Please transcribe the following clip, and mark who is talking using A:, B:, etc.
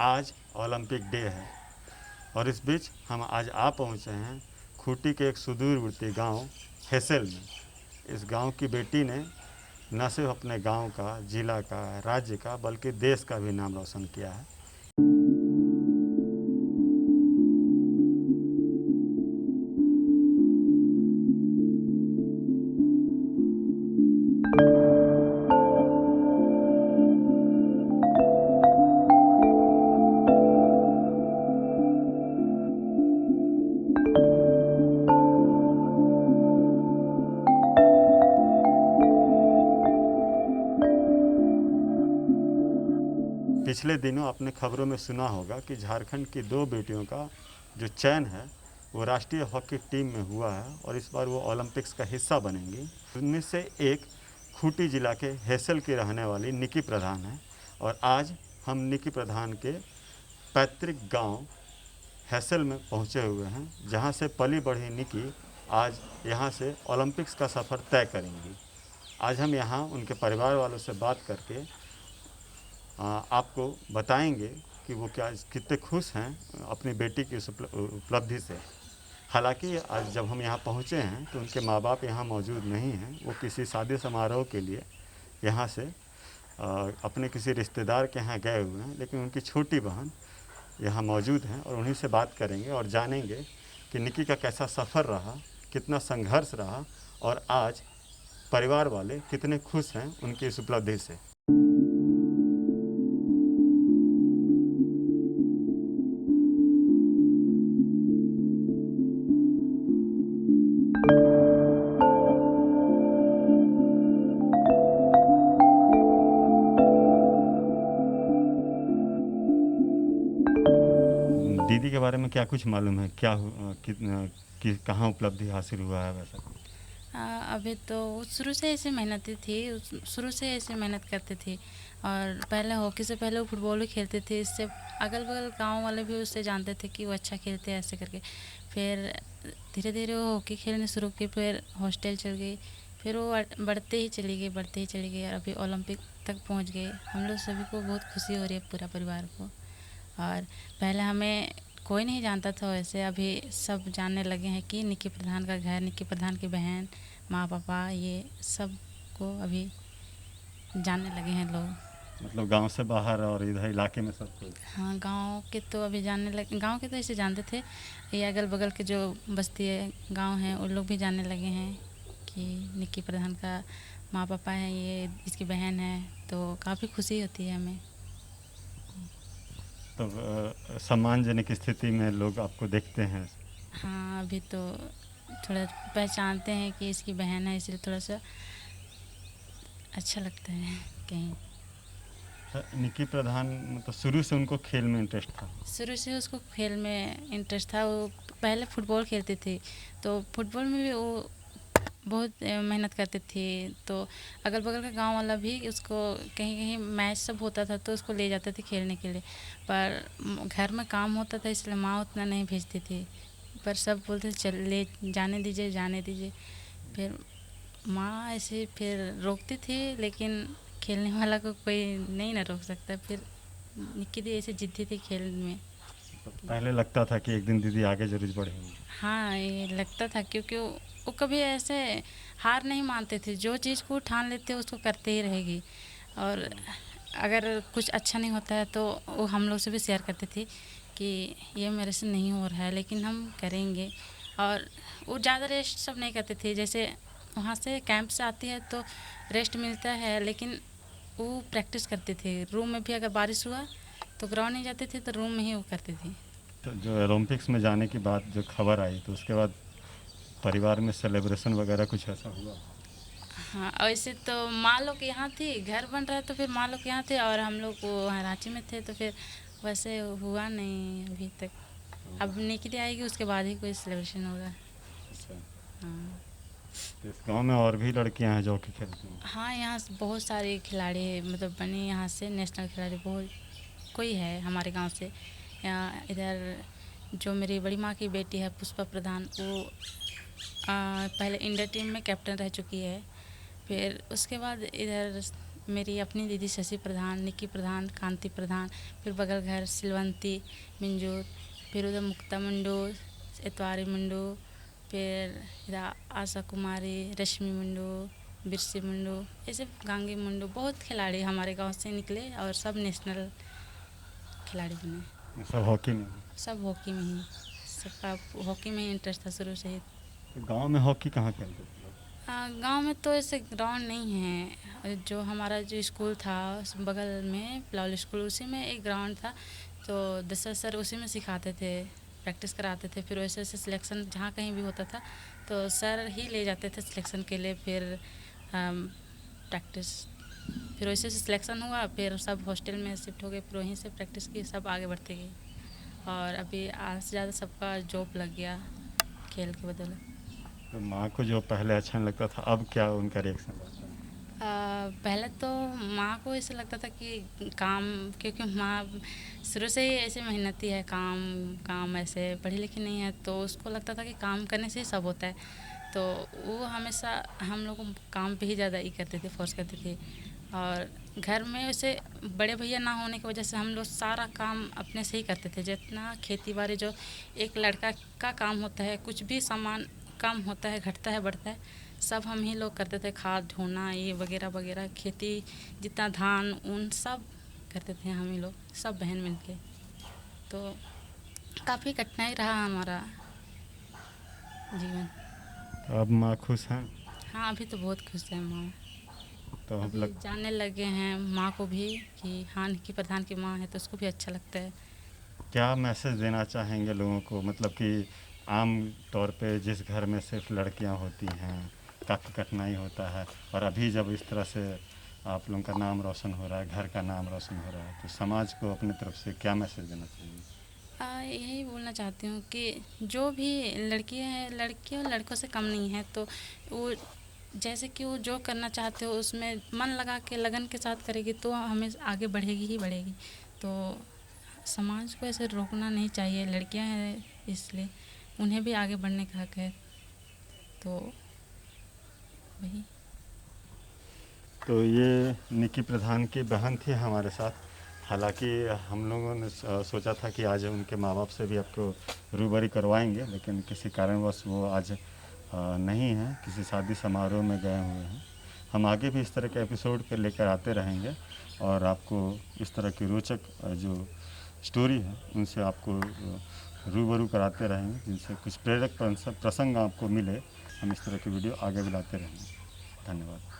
A: आज Olympic day है और इस बीच हम आज आ पहुँचे हैं खूंटी के एक सुदूरवर्ती गांव हेसेल में। इस गांव की बेटी ने न सिर्फ अपने गांव का, जिला का, राज्य का, बल्कि देश का भी नाम रोशन किया है। पिछले दिनों आपने खबरों में सुना होगा कि झारखंड की 2 बेटियों का जो चयन है वो राष्ट्रीय हॉकी टीम में हुआ है और इस बार वो ओलंपिक्स का हिस्सा बनेंगी। उनमें से एक खूंटी जिला के हेसल की रहने वाली निकी प्रधान है और आज हम निकी प्रधान के पैतृक गांव हेसल में पहुंचे हुए हैं, जहां से पली बढ़ी निकी आज यहां से ओलंपिक्स का सफ़र तय करेंगी। आज हम यहां उनके परिवार वालों से बात करके आपको बताएंगे कि वो कितने खुश हैं अपनी बेटी की उस उपलब्धि से। हालांकि आज जब हम यहाँ पहुँचे हैं तो उनके माँ बाप यहाँ मौजूद नहीं हैं। वो किसी शादी समारोह के लिए यहाँ से अपने किसी रिश्तेदार के यहाँ गए हुए हैं, लेकिन उनकी छोटी बहन यहाँ मौजूद हैं और उन्हीं से बात करेंगे और जानेंगे कि निकी का कैसा सफ़र रहा, कितना संघर्ष रहा और आज परिवार वाले कितने खुश हैं उनकी इस उपलब्धि से। दीदी के बारे में क्या कुछ मालूम है, क्या कि कहाँ उपलब्धि हासिल हुआ है वैसा?
B: अभी तो शुरू से ऐसे मेहनती थी, शुरू से ऐसे मेहनत करते थे और पहले हॉकी से पहले वो फुटबॉल भी खेलते थे। इससे अगल बगल गांव वाले भी उससे जानते थे कि वो अच्छा खेलते हैं ऐसे करके। फिर धीरे धीरे वो हॉकी खेलने शुरू की, फिर हॉस्टल चल गई, फिर वो बढ़ते ही चली गई, बढ़ते ही चली गई और अभी ओलंपिक तक पहुंच गए। हम लोग सभी को बहुत खुशी हो रही है, पूरा परिवार को। और पहले हमें कोई नहीं जानता था, वैसे अभी सब जानने लगे हैं कि निकी प्रधान का घर, निकी प्रधान की बहन, माँ पापा, ये सब को अभी जानने लगे हैं लोग।
A: मतलब गांव से बाहर और इधर इलाके में सब कुछ?
B: हाँ, गांव के तो अभी जानने लगे, गांव के तो ऐसे जानते थे, ये अगल बगल के जो बस्ती है, गांव हैं, उन लोग भी जानने लगे हैं कि निकी प्रधान का माँ पापा हैं, ये इसकी बहन है, तो काफ़ी खुशी होती है हमें।
A: तो सम्मानजनक स्थिति में लोग आपको देखते हैं?
B: हाँ, अभी तो थोड़ा पहचानते हैं कि इसकी बहन है, इसलिए थोड़ा सा अच्छा लगता है कहीं।
A: निकी प्रधान मतलब शुरू से उनको खेल में इंटरेस्ट था?
B: शुरू से उसको खेल में इंटरेस्ट था। वो पहले फुटबॉल खेलती थी, तो फुटबॉल में भी वो बहुत मेहनत करते थे। तो अगल बगल का गांव वाला भी उसको कहीं कहीं मैच सब होता था तो उसको ले जाते थे खेलने के लिए, पर घर में काम होता था इसलिए माँ उतना नहीं भेजती थी। पर सब बोलते थे चल ले जाने दीजिए, जाने दीजिए। फिर माँ ऐसे फिर रोकती थी, लेकिन खेलने वाला को कोई नहीं ना रोक सकता। फिर निक्की दी ऐसे जिद्दी थी खेल में।
A: तो पहले लगता था कि एक दिन दीदी आगे जरूर बढ़ेंगी?
B: हाँ, ये लगता था, क्योंकि वो कभी ऐसे हार नहीं मानते थे। जो चीज़ को ठान लेते उसको करते ही रहेगी। और अगर कुछ अच्छा नहीं होता है तो वो हम लोग से भी शेयर करते थे कि ये मेरे से नहीं हो रहा है, लेकिन हम करेंगे। और वो ज़्यादा रेस्ट सब नहीं करते थे। जैसे वहाँ से कैंप से आती है तो रेस्ट मिलता है, लेकिन वो प्रैक्टिस करते थे। रूम में भी अगर बारिश हुआ तो ग्राउंड नहीं जाते थे, तो रूम में ही वो करते थे।
A: तो जो ओलंपिक्स में जाने की बात जो खबर आई तो उसके बाद परिवार में सेलिब्रेशन वगैरह कुछ ऐसा हुआ?
B: हाँ, ऐसे तो माँ लोग यहाँ थी, घर बन रहा है तो फिर माँ लोग यहाँ थे और हम लोग वहाँ रांची में थे, तो फिर वैसे हुआ नहीं अभी तक। अब निकली आएगी उसके बाद ही कोई सेलिब्रेशन होगा।
A: अच्छा।
B: हाँ।
A: तो इस गांव में और भी लड़कियां हैं जो हॉकी खेलती हैं?
B: हाँ, यहाँ से बहुत सारे खिलाड़ी हैं, मतलब बने यहाँ से नेशनल खिलाड़ी बहुत कोई है हमारे गांव से। यहाँ इधर जो मेरी बड़ी माँ की बेटी है पुष्पा प्रधान, वो पहले इंडिया टीम में कैप्टन रह चुकी है। फिर उसके बाद इधर मेरी अपनी दीदी शशि प्रधान, निक्की प्रधान, कांति प्रधान, फिर बगल घर सिलवंती मंजू, फिर उधर मुक्ता मुंडू, इतवारी मुंडू, फिर इधर आशा कुमारी, रश्मि मुंडू, बिरसी मुंडू, ऐसे गांगी मुंडू, बहुत खिलाड़ी हमारे गांव से निकले और सब नेशनल खिलाड़ी बने।
A: सब हॉकी में?
B: सब हॉकी में ही, सबका हॉकी में ही इंटरेस्ट था शुरू से ही।
A: तो गांव में हॉकी कहाँ खेलते थे लोग?
B: गांव में तो ऐसे ग्राउंड नहीं है। जो हमारा जो स्कूल था उस बगल में फ्लावर स्कूल, उसी में एक ग्राउंड था, तो दशरथ सर उसी में सिखाते थे, प्रैक्टिस कराते थे। फिर वैसे वैसे सिलेक्शन जहाँ कहीं भी होता था तो सर ही ले जाते थे सिलेक्शन के लिए। फिर प्रैक्टिस, फिर वैसे से सिलेक्शन हुआ, फिर सब हॉस्टल में शिफ्ट हो गए, फिर वहीं से प्रैक्टिस की, सब आगे बढ़ते गए। और अभी आज से ज़्यादा सबका जॉब लग गया खेल के बदौलत।
A: तो माँ को जो पहले अच्छा नहीं लगता था, अब क्या उनका रिएक्शन रहता है?
B: पहले तो माँ को ऐसा लगता था कि काम, क्योंकि माँ शुरू से ही ऐसे मेहनती है, काम काम ऐसे पढ़ी लिखी नहीं है, तो उसको लगता था कि काम करने से ही सब होता है। तो वो हमेशा हम लोग को काम पे ही ज़्यादा ही करते थे, फोर्स करते थे। और घर में वैसे बड़े भैया ना होने की वजह से हम लोग सारा काम अपने से ही करते थे। जितना खेती बाड़ी जो एक लड़का का काम होता है, कुछ भी सामान कम होता है, घटता है, बढ़ता है, सब हम ही लोग करते थे। खाद ढोना ये वगैरह वगैरह, खेती जितना धान ऊन सब करते थे हम ही लोग, सब बहन मिलके। तो काफ़ी कठिनाई रहा हमारा जीवन।
A: तो अब माँ खुश हैं?
B: हाँ, अभी तो बहुत खुश है माँ।
A: तो हम
B: अभी
A: लोग
B: जानने लगे हैं माँ को भी कि हाँ निक्की प्रधान की माँ है, तो उसको भी अच्छा लगता है।
A: क्या मैसेज देना चाहेंगे लोगों को, मतलब कि आम तौर पे जिस घर में सिर्फ लड़कियां होती हैं काफ़ी कठिनाई होता है, और अभी जब इस तरह से आप लोगों का नाम रोशन हो रहा है, घर का नाम रोशन हो रहा है, तो समाज को अपनी तरफ से क्या मैसेज देना चाहिए?
B: यही बोलना चाहती हूँ कि जो भी लड़कियां हैं, लड़कियां लड़कों से कम नहीं है, तो वो जैसे कि वो जो करना चाहते हो उसमें मन लगा के लगन के साथ करेगी तो हमें आगे बढ़ेगी ही बढ़ेगी। तो समाज को ऐसे रोकना नहीं चाहिए, लड़कियां हैं इसलिए उन्हें भी आगे बढ़ने का हक है। तो वही।
A: तो ये निक्की प्रधान की बहन थी हमारे साथ। हालांकि हम लोगों ने सोचा था कि आज उनके माँ बाप से भी आपको रूबरू करवाएंगे, लेकिन किसी कारणवश वो आज नहीं हैं, किसी शादी समारोह में गए हुए हैं। हम आगे भी इस तरह के एपिसोड पे लेकर आते रहेंगे और आपको इस तरह की रोचक जो स्टोरी है उनसे आपको रूबरू कराते रहेंगे, जिनसे कुछ प्रेरक प्रसंग आपको मिले। हम इस तरह की वीडियो आगे भी लाते रहेंगे। धन्यवाद।